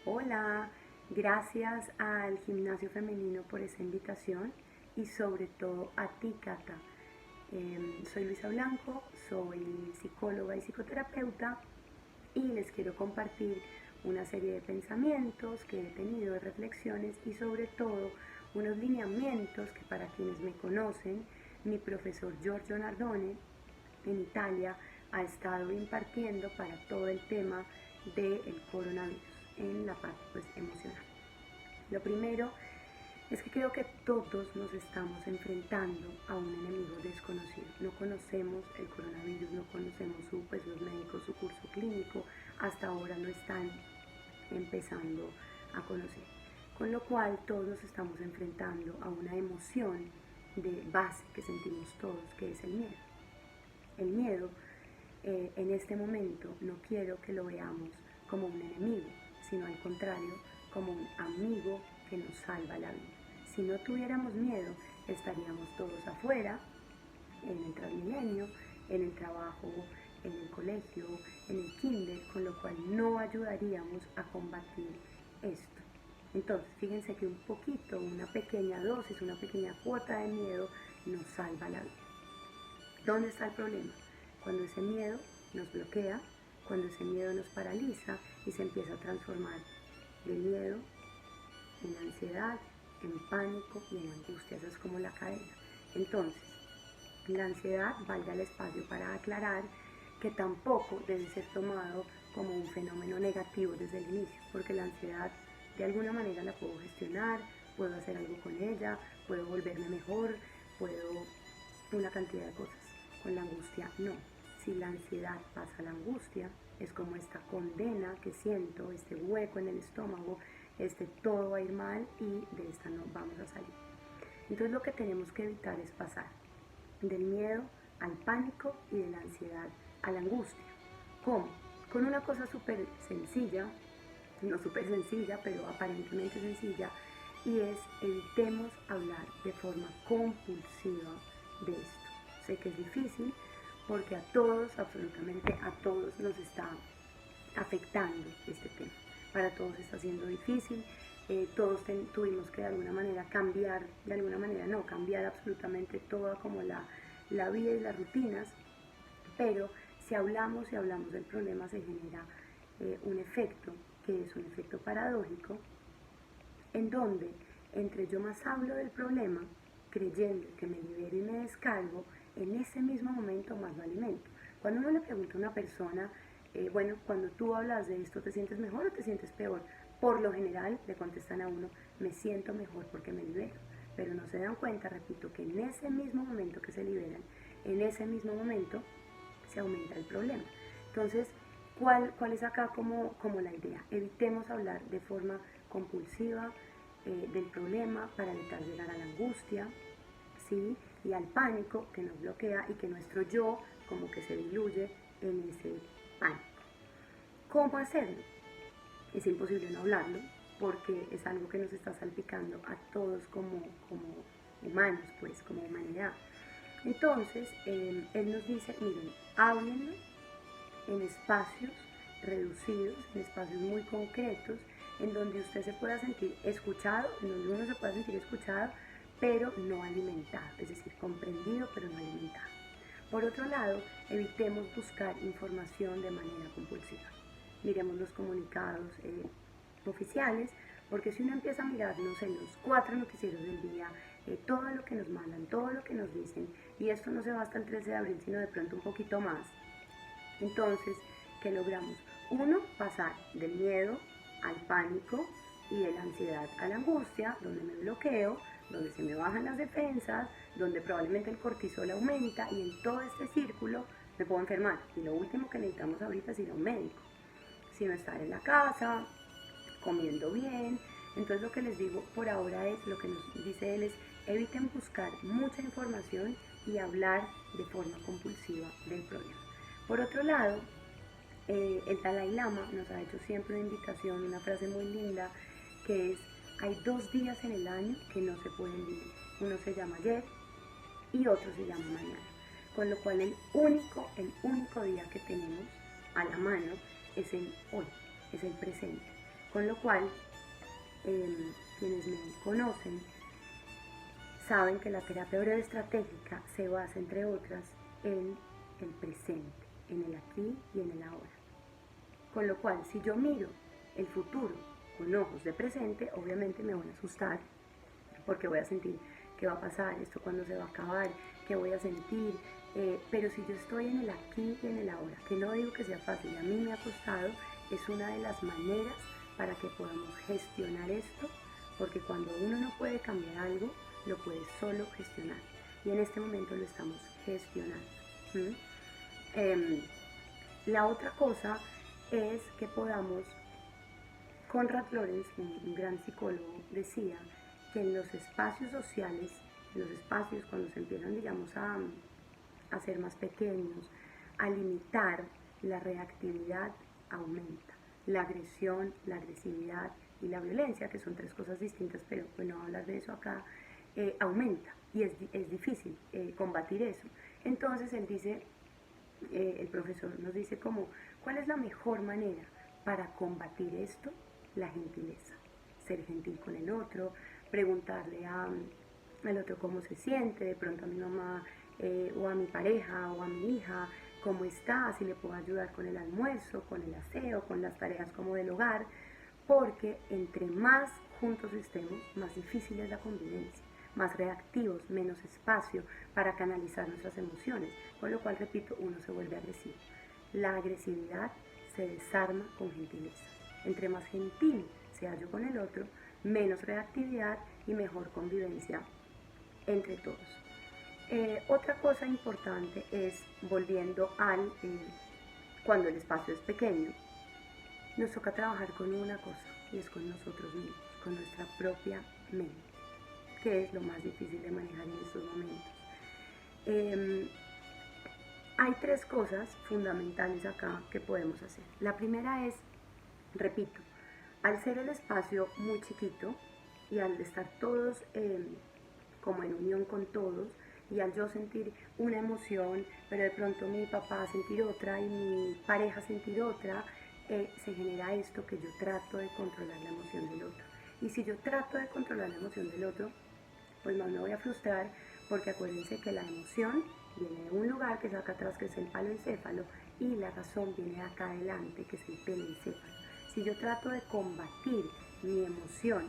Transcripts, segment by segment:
Hola, gracias al Gimnasio Femenino por esta invitación y sobre todo a ti, Cata. Soy Luisa Blanco, soy psicóloga y psicoterapeuta y les quiero compartir una serie de pensamientos que he tenido, de reflexiones y sobre todo unos lineamientos que para quienes me conocen, mi profesor Giorgio Nardone en Italia ha estado impartiendo para todo el tema del coronavirus en la parte pues, emocional. Lo primero es que creo que todos nos estamos enfrentando a un enemigo desconocido. No conocemos el coronavirus, no conocemos los médicos, su curso clínico, hasta ahora lo están empezando a conocer. Con lo cual todos nos estamos enfrentando a una emoción de base que sentimos todos, que es el miedo. El miedo en este momento no quiero que lo veamos como un enemigo, sino al contrario, como un amigo que nos salva la vida. Si no tuviéramos miedo, estaríamos todos afuera, en el Transmilenio, en el trabajo, en el colegio, en el kinder, con lo cual no ayudaríamos a combatir esto. Entonces, fíjense que un poquito, una pequeña dosis, una pequeña cuota de miedo nos salva la vida. ¿Dónde está el problema? Cuando ese miedo nos bloquea, cuando ese miedo nos paraliza y se empieza a transformar de miedo en ansiedad, en pánico y en angustia. Esa es como la cadena. Entonces, la ansiedad, valga el espacio para aclarar, que tampoco debe ser tomado como un fenómeno negativo desde el inicio, porque la ansiedad de alguna manera la puedo gestionar, puedo hacer algo con ella, puedo volverme mejor, puedo una cantidad de cosas. Con la angustia no. Si la ansiedad pasa a la angustia, es como esta condena que siento, este hueco en el estómago, todo va a ir mal y de esta no vamos a salir. Entonces lo que tenemos que evitar es pasar del miedo al pánico y de la ansiedad a la angustia. ¿Cómo? Con una cosa súper sencilla, no súper sencilla, pero aparentemente sencilla, y es evitemos hablar de forma compulsiva de esto. Sé que es difícil porque a todos, absolutamente a todos nos está afectando este tema. Para todos está siendo difícil, todos tuvimos que de alguna manera cambiar, cambiar absolutamente toda como la vida y las rutinas, pero si hablamos del problema se genera un efecto que es un efecto paradójico, en donde entre yo más hablo del problema, creyendo que me libero y me descargo, en ese mismo momento más lo alimento. Cuando uno le pregunta a una persona, bueno, cuando tú hablas de esto, ¿te sientes mejor o te sientes peor? Por lo general le contestan a uno, me siento mejor porque me libero. Pero no se dan cuenta, repito, que en ese mismo momento que se liberan, en ese mismo momento se aumenta el problema. Entonces, ¿cuál es acá como la idea? Evitemos hablar de forma compulsiva del problema para evitar llegar a la angustia, ¿sí? Y al pánico que nos bloquea y que nuestro yo como que se diluye en ese pánico. ¿Cómo hacerlo? Es imposible no hablarlo porque es algo que nos está salpicando a todos como humanos, pues como humanidad. Entonces, él nos dice, miren, háblenlo en espacios reducidos, en espacios muy concretos, en donde usted se pueda sentir escuchado, en donde uno se pueda sentir escuchado, pero no alimentado, es decir, comprendido, pero no alimentado. Por otro lado, evitemos buscar información de manera compulsiva. Miremos los comunicados oficiales, porque si uno empieza a mirar, no sé, los 4 noticieros del día, todo lo que nos mandan, todo lo que nos dicen, y esto no se va hasta el 13 de abril, sino de pronto un poquito más, entonces, ¿qué logramos? Uno, pasar del miedo al pánico y de la ansiedad a la angustia, donde me bloqueo, donde se me bajan las defensas, donde probablemente el cortisol aumenta y en todo este círculo me puedo enfermar. Y lo último que necesitamos ahorita es ir a un médico, sino estar en la casa, comiendo bien. Entonces lo que les digo por ahora es, lo que nos dice él es, eviten buscar mucha información y hablar de forma compulsiva del problema. Por otro lado, el Dalai Lama nos ha hecho siempre una invitación, una frase muy linda, que es, hay 2 días en el año que no se pueden vivir. Uno se llama ayer y otro se llama mañana. Con lo cual el único día que tenemos a la mano es el hoy, es el presente. Con lo cual, quienes me conocen saben que la terapia breve estratégica se basa, entre otras, en el presente, en el aquí y en el ahora. Con lo cual, si yo miro el futuro con ojos de presente, obviamente me voy a asustar, porque voy a sentir qué va a pasar, esto cuándo se va a acabar, qué voy a sentir, pero si yo estoy en el aquí y en el ahora, que no digo que sea fácil, a mí me ha costado, es una de las maneras para que podamos gestionar esto, porque cuando uno no puede cambiar algo, lo puede solo gestionar, y en este momento lo estamos gestionando. La otra cosa es que podamos, Konrad Lorenz, un gran psicólogo, decía que en los espacios sociales, en los espacios cuando se empiezan, digamos, a ser más pequeños, a limitar, la reactividad aumenta. La agresión, la agresividad y la violencia, que son tres cosas distintas, pero bueno, hablar de eso acá, aumenta y es difícil combatir eso. Entonces él dice, el profesor nos dice como, ¿cuál es la mejor manera para combatir esto? La gentileza, ser gentil con el otro, preguntarle al otro cómo se siente, de pronto a mi mamá o a mi pareja o a mi hija, cómo está, si le puedo ayudar con el almuerzo, con el aseo, con las tareas como del hogar, porque entre más juntos estemos, más difícil es la convivencia, más reactivos, menos espacio para canalizar nuestras emociones, con lo cual, repito, uno se vuelve agresivo. La agresividad se desarma con gentileza. Entre más gentil sea yo con el otro, menos reactividad y mejor convivencia entre todos. Otra cosa importante es, volviendo al cuando el espacio es pequeño, nos toca trabajar con una cosa, y es con nosotros mismos, con nuestra propia mente, que es lo más difícil de manejar en estos momentos. Hay tres cosas fundamentales acá que podemos hacer. La primera es, repito, al ser el espacio muy chiquito y al estar todos como en unión con todos, y al yo sentir una emoción, pero de pronto mi papá sentir otra y mi pareja sentir otra, se genera esto que yo trato de controlar la emoción del otro. Y si yo trato de controlar la emoción del otro, pues más me voy a frustrar, porque acuérdense que la emoción viene de un lugar que es acá atrás, que es el paloencéfalo, y la razón viene de acá adelante, que es el pelencéfalo. Si yo trato de combatir mi emoción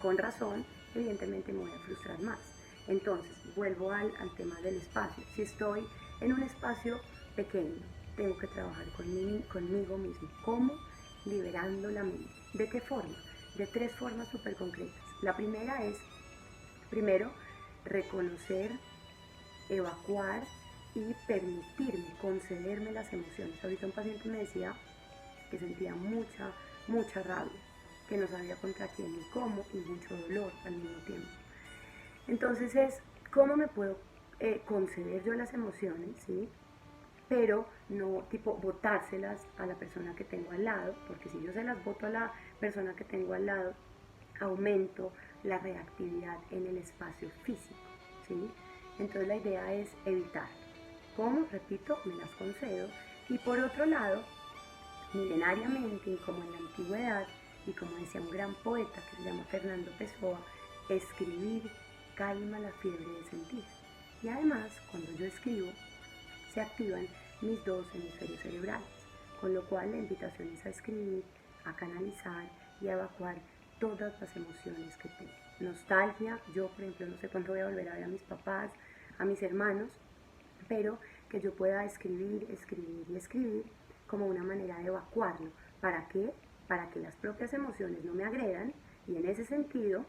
con razón, evidentemente me voy a frustrar más. Entonces, vuelvo al tema del espacio. Si estoy en un espacio pequeño, tengo que trabajar conmigo mismo. ¿Cómo? Liberando la mente. ¿De qué forma? De tres formas súper concretas. La primera es, primero, reconocer, evacuar y permitirme, concederme las emociones. Ahorita un paciente me decía que sentía mucha rabia, que no sabía contra quién ni cómo, y mucho dolor al mismo tiempo. Entonces es, ¿cómo me puedo conceder yo las emociones, ¿sí? Pero no tipo botárselas a la persona que tengo al lado, porque si yo se las boto a la persona que tengo al lado, aumento la reactividad en el espacio físico, ¿sí? Entonces la idea es evitar. ¿Cómo? Repito, me las concedo. Y por otro lado, milenariamente, como en la antigüedad, y como decía un gran poeta que se llama Fernando Pessoa, escribir calma la fiebre de sentir. Y además, cuando yo escribo, se activan mis dos hemisferios cerebrales, con lo cual la invitación es a escribir, a canalizar y a evacuar todas las emociones que tengo. Nostalgia, yo por ejemplo no sé cuándo voy a volver a ver a mis papás, a mis hermanos, pero que yo pueda escribir y escribir como una manera de evacuarlo. ¿Para qué? Para que las propias emociones no me agredan, y en ese sentido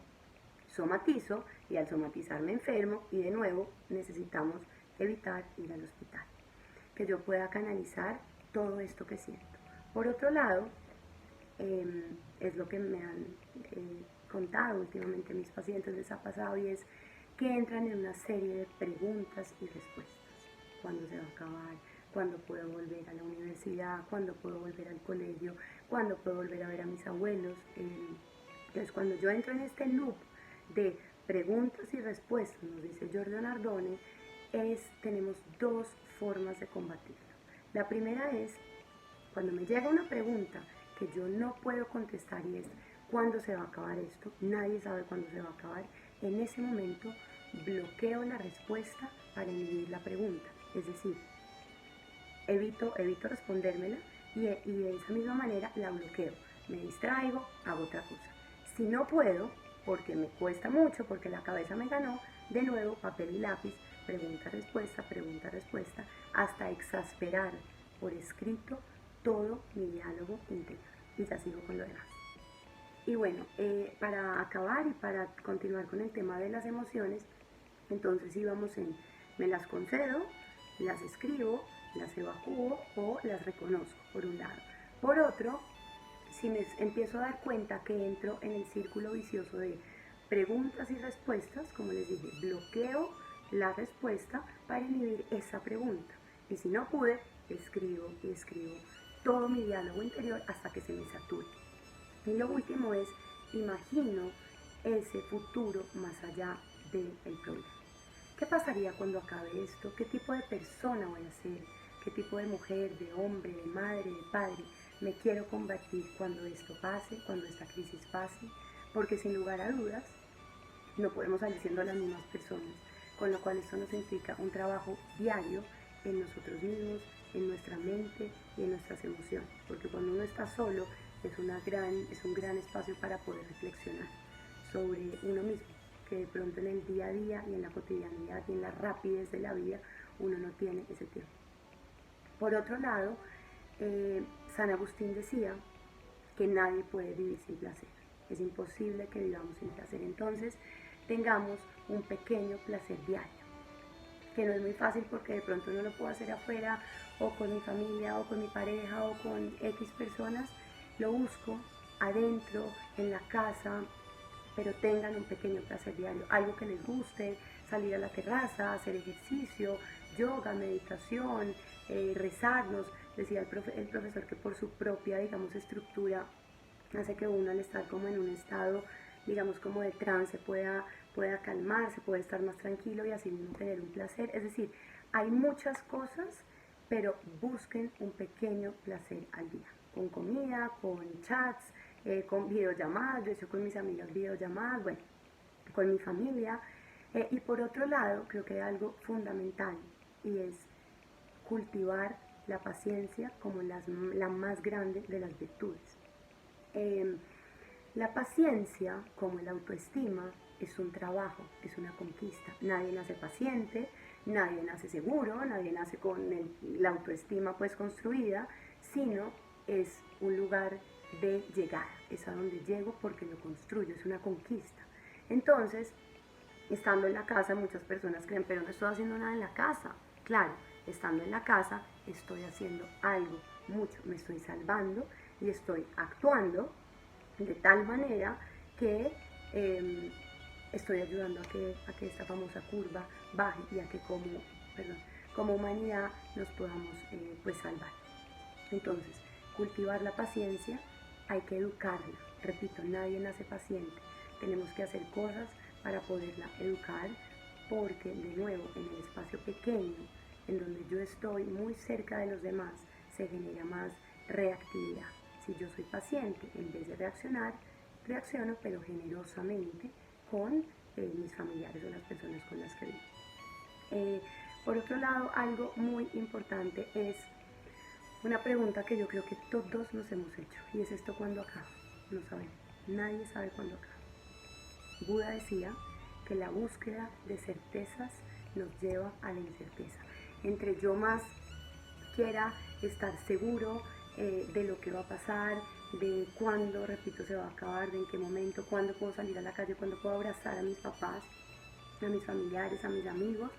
somatizo, y al somatizar me enfermo, y de nuevo necesitamos evitar ir al hospital. Que yo pueda canalizar todo esto que siento. Por otro lado, es lo que me han contado últimamente mis pacientes, les ha pasado, y es que entran en una serie de preguntas y respuestas. ¿Cuándo se va a acabar? ¿Cuándo puedo volver a la universidad? ¿Cuándo puedo volver al colegio? ¿Cuándo puedo volver a ver a mis abuelos? Entonces, cuando yo entro en este loop de preguntas y respuestas, nos dice Giorgio Nardone, tenemos dos formas de combatirlo. La primera es, cuando me llega una pregunta que yo no puedo contestar y es ¿cuándo se va a acabar esto? Nadie sabe cuándo se va a acabar. En ese momento bloqueo la respuesta para inhibir la pregunta. Es decir, evito respondérmela y de esa misma manera la bloqueo. Me distraigo, hago otra cosa. Si no puedo, porque me cuesta mucho, porque la cabeza me ganó, de nuevo papel y lápiz, pregunta, respuesta, hasta exasperar por escrito todo mi diálogo interior. Y ya sigo con lo demás. Y bueno, para acabar y para continuar con el tema de las emociones, entonces íbamos en, me las concedo, las escribo, las evacúo o las reconozco, por un lado. Por otro, si me empiezo a dar cuenta que entro en el círculo vicioso de preguntas y respuestas, como les dije, bloqueo la respuesta para inhibir esa pregunta. Y si no pude, escribo y escribo todo mi diálogo interior hasta que se me sature. Y lo último es, imagino ese futuro más allá del problema. ¿Qué pasaría cuando acabe esto? ¿Qué tipo de persona voy a ser? ¿Qué tipo de mujer, de hombre, de madre, de padre me quiero convertir cuando esto pase, cuando esta crisis pase? Porque sin lugar a dudas, no podemos salir siendo las mismas personas, con lo cual esto nos implica un trabajo diario en nosotros mismos, en nuestra mente y en nuestras emociones, porque cuando uno está solo es un gran espacio para poder reflexionar sobre uno mismo, que de pronto en el día a día y en la cotidianidad y en la rapidez de la vida uno no tiene ese tiempo. Por otro lado, San Agustín decía que nadie puede vivir sin placer. Es imposible que vivamos sin placer. Entonces, tengamos un pequeño placer diario, que no es muy fácil porque de pronto no lo puedo hacer afuera o con mi familia o con mi pareja o con X personas. Lo busco adentro, en la casa, pero tengan un pequeño placer diario, algo que les guste, salir a la terraza, hacer ejercicio, yoga, meditación, rezarnos. Decía el profesor que por su propia, digamos, estructura hace que uno al estar como en un estado, digamos, como de trance pueda calmarse, puede estar más tranquilo y así mismo tener un placer. Es decir, hay muchas cosas, pero busquen un pequeño placer al día, con comida, con chats, con videollamadas. Yo he hecho con mis amigas videollamadas, bueno, con mi familia. Y por otro lado, creo que hay algo fundamental y es cultivar la paciencia como la más grande de las virtudes. La paciencia, como la autoestima, es un trabajo, es una conquista. Nadie nace paciente, nadie nace seguro, nadie nace con la autoestima pues construida, sino es un lugar de llegada, es a donde llego porque lo construyo, es una conquista. Entonces, estando en la casa, muchas personas creen, pero no estoy haciendo nada en la casa. Claro, estando en la casa estoy haciendo algo, mucho, me estoy salvando y estoy actuando de tal manera que estoy ayudando a que esta famosa curva baje y a que como humanidad nos podamos pues salvar. Entonces, cultivar la paciencia, hay que educarla. Repito, nadie nace paciente. Tenemos que hacer cosas para poderla educar, porque de nuevo en el espacio pequeño en donde yo estoy muy cerca de los demás se genera más reactividad. Si yo soy paciente, en vez de reaccionar, reacciono pero generosamente con mis familiares o las personas con las que vivo. Por otro lado, algo muy importante es una pregunta que yo creo que todos nos hemos hecho, y es esto: ¿cuándo acaba? No sabemos, nadie sabe cuándo acaba. Buda decía que la búsqueda de certezas nos lleva a la incerteza. Entre yo más quiera estar seguro de lo que va a pasar, de cuándo, repito, se va a acabar, de en qué momento, cuándo puedo salir a la calle, cuándo puedo abrazar a mis papás, a mis familiares, a mis amigos,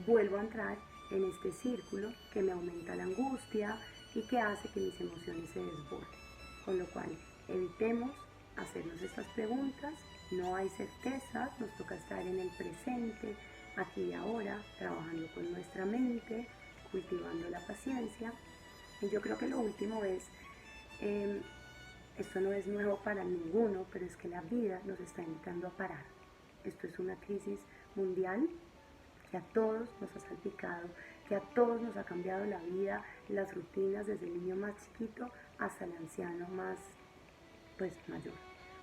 vuelvo a entrar en este círculo que me aumenta la angustia y que hace que mis emociones se desborden. Con lo cual, evitemos hacernos estas preguntas, no hay certezas, nos toca estar en el presente, aquí y ahora, trabajando con nuestra mente, cultivando la paciencia. Y yo creo que lo último es, esto no es nuevo para ninguno, pero es que la vida nos está invitando a parar. Esto es una crisis mundial que a todos nos ha salpicado, que a todos nos ha cambiado la vida, las rutinas desde el niño más chiquito hasta el anciano más, pues, mayor.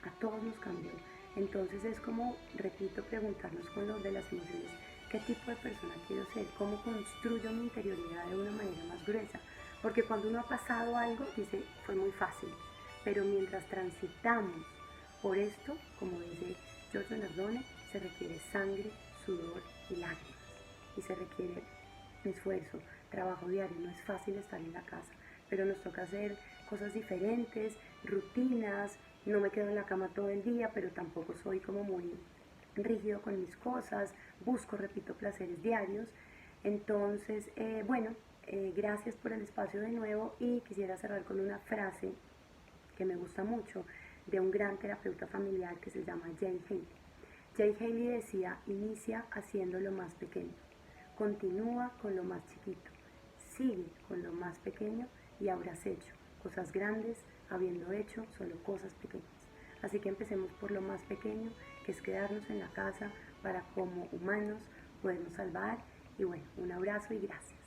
A todos nos cambió. Entonces es como, repito, preguntarnos con lo de las emociones, ¿qué tipo de persona quiero ser? ¿Cómo construyo mi interioridad de una manera más gruesa? Porque cuando uno ha pasado algo, dice, fue muy fácil. Pero mientras transitamos por esto, como dice Giorgio Nardone, se requiere sangre, sudor y lágrimas. Y se requiere esfuerzo, trabajo diario. No es fácil estar en la casa, pero nos toca hacer cosas diferentes, rutinas. No me quedo en la cama todo el día, pero tampoco soy como muy rígido con mis cosas. Busco, repito, placeres diarios. Entonces, gracias por el espacio de nuevo y quisiera cerrar con una frase que me gusta mucho de un gran terapeuta familiar que se llama Jay Haley. Jay Haley decía, inicia haciendo lo más pequeño, continúa con lo más chiquito, sigue con lo más pequeño y habrás hecho cosas grandes habiendo hecho solo cosas pequeñas. Así que empecemos por lo más pequeño, que es quedarnos en la casa para como humanos podernos salvar. Y bueno, un abrazo y gracias.